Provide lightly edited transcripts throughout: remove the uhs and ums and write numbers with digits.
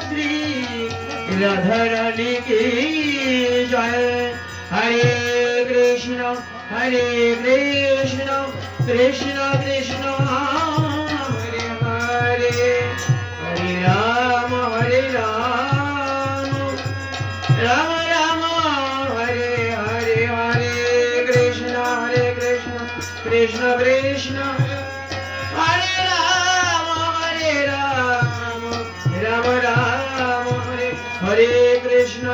श्री राधा रानी की जय। हरे कृष्ण कृष्ण कृष्ण हरे हरे, हरे राम राम राम हरे हरे, हरे कृष्ण कृष्ण कृष्ण हरे राम राम राम हरे हरे, कृष्ण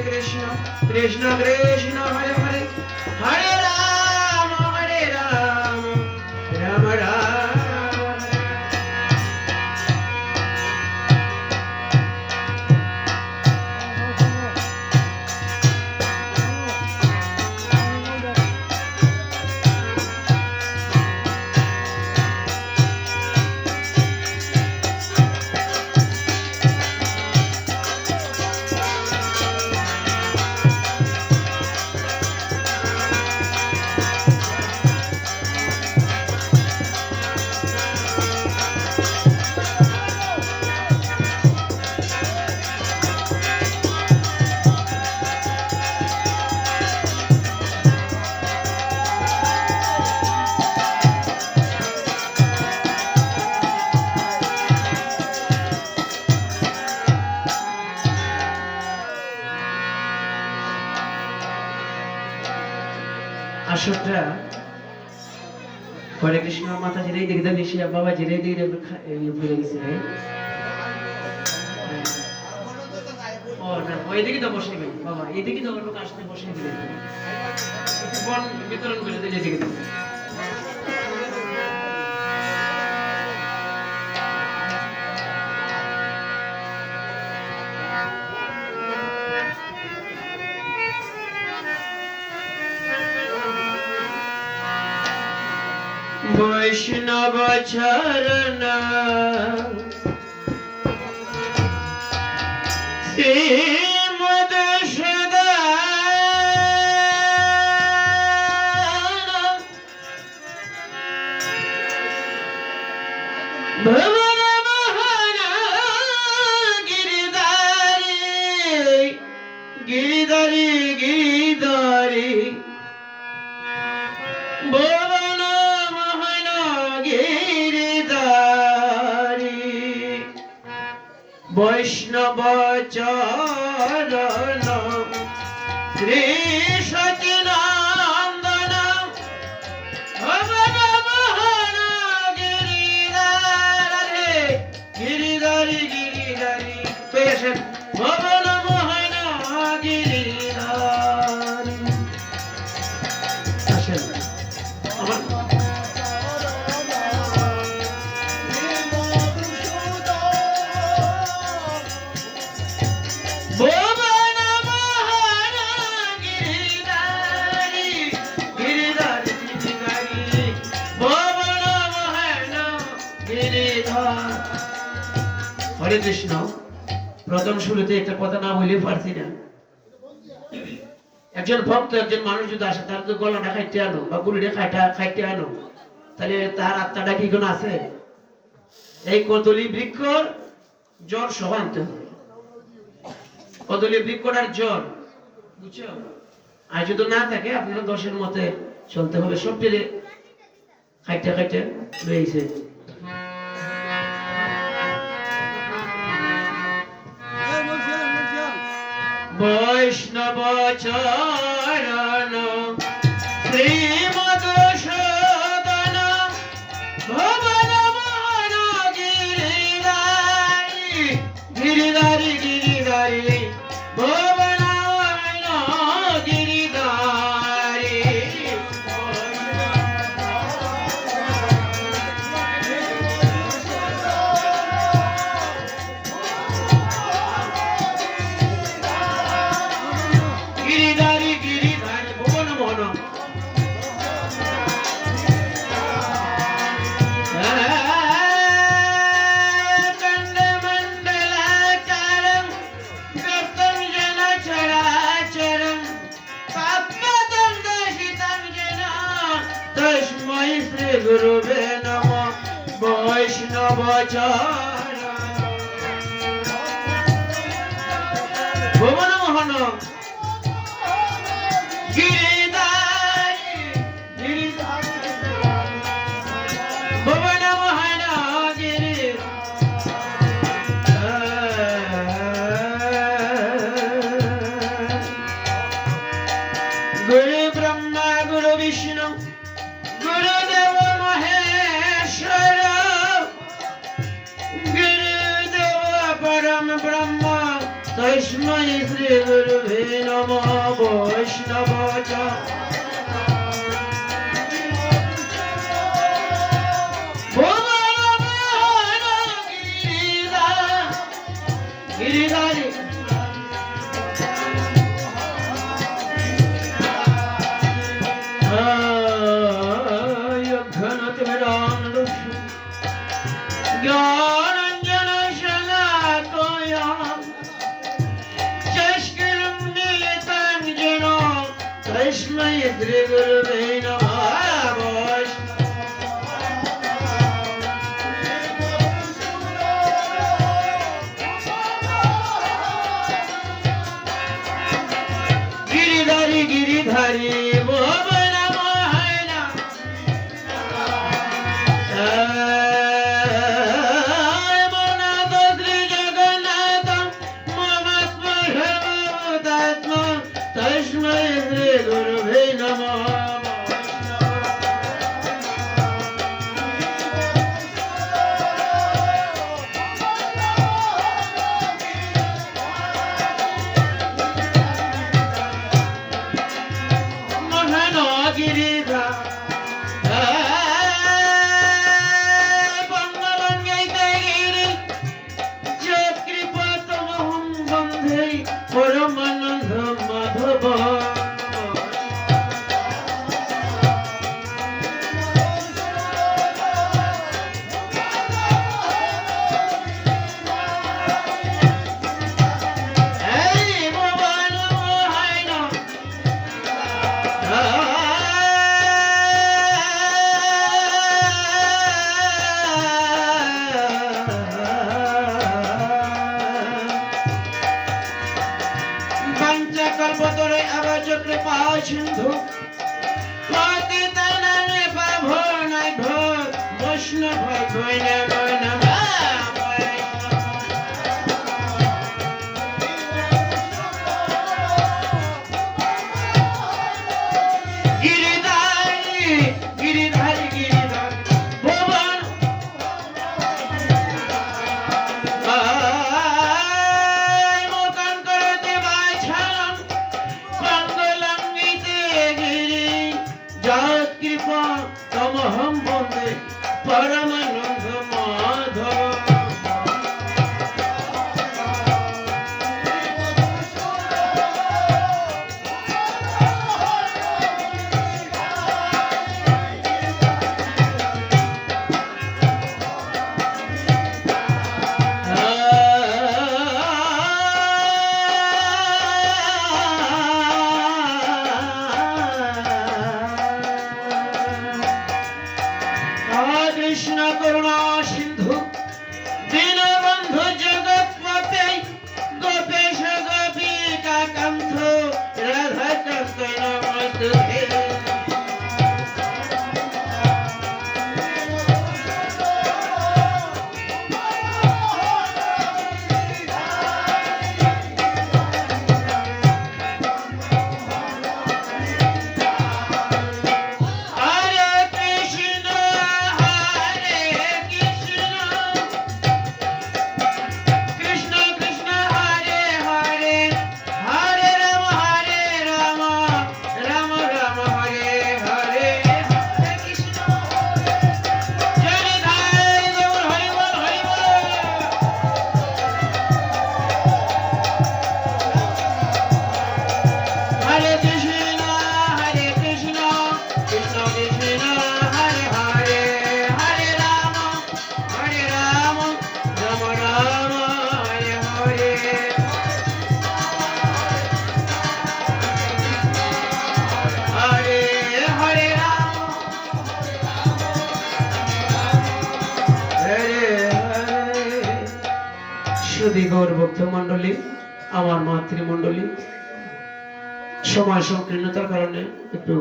कृष्ण कृष्ण हरे हरे, हरे राम राम राम हरे। আসরটা হরে কৃষ্ণ মাতা যেই দিকে নিশি বাবা যেই দিকে ভুলে গেছে রে। ও না ওইদিকে তো বসে গেল বাবা, এইদিকে তো লোক আসতে বসে দিলে বন বিতরণ করে দিলে এদিকে তো। वैष्णव चरण श्री मधुसूदन भवन मोहन गिरिधारी गिरिधारी गिरिधारी भवन मोहन गिरिधारी वैष्णव चरण श्री सचिनंदन भवन मोहन गिरिधारी गिरिधारी गिरिधारी पेशेंट भवन मोहन गिरिधारी। হরে কৃষ্ণ। প্রথম শুরুতে একটা কথা না বলে পারছি না। একজন ভক্ত একজন মানুষ যদি আসে তার তো গলাটা খাইতে আনো বা গুলিটা খাইতে আনো, তাহলে তার আত্মাটা কি কোনো আছে? এই কদলী বৃক্ষ জ্বর সহ আনতে হবে। কদলী বৃক্ষটার জ্বর বুঝছো, আর যদি না থাকে আপনারা দশের মতে চলতে হবে। সবটি খাইতে খাইতে রয়েছে। বৈষ্ণব চরণ শ্রী মধুসূদন ভবন মোহন গিরিধারি গিরিধারি গিরিধারি ভবন মোহন গিরিধারি। গিরিধারি ब्रह्म तस्मै श्री गुरुवे नमः वैष्णवाच गिरिधारी ज्ञानंजन शलाकया चष्किरं नीलतंजन तस्मै श्री गुरुवे नमः गिरिधारी गिरिधारी কল্পতরে আবাজ কৃপা সিন্ধু পতিতানামে পাভো নাই ভোর বৈষ্ণব ভয় নম গিরিধারী গিরিধারী গিরিধারী ভুবন तमहं वन्दे परमानंद माधव कृष्ण करुणा सिंधु दीनबंधु जगतपते गोपेश गोपिका कंठ राधा कांत नमस्ते সুধী গৌর ভক্ত মণ্ডলী আমার মাতৃমণ্ডলী সময় সংকীর্ণতার কারণে একটু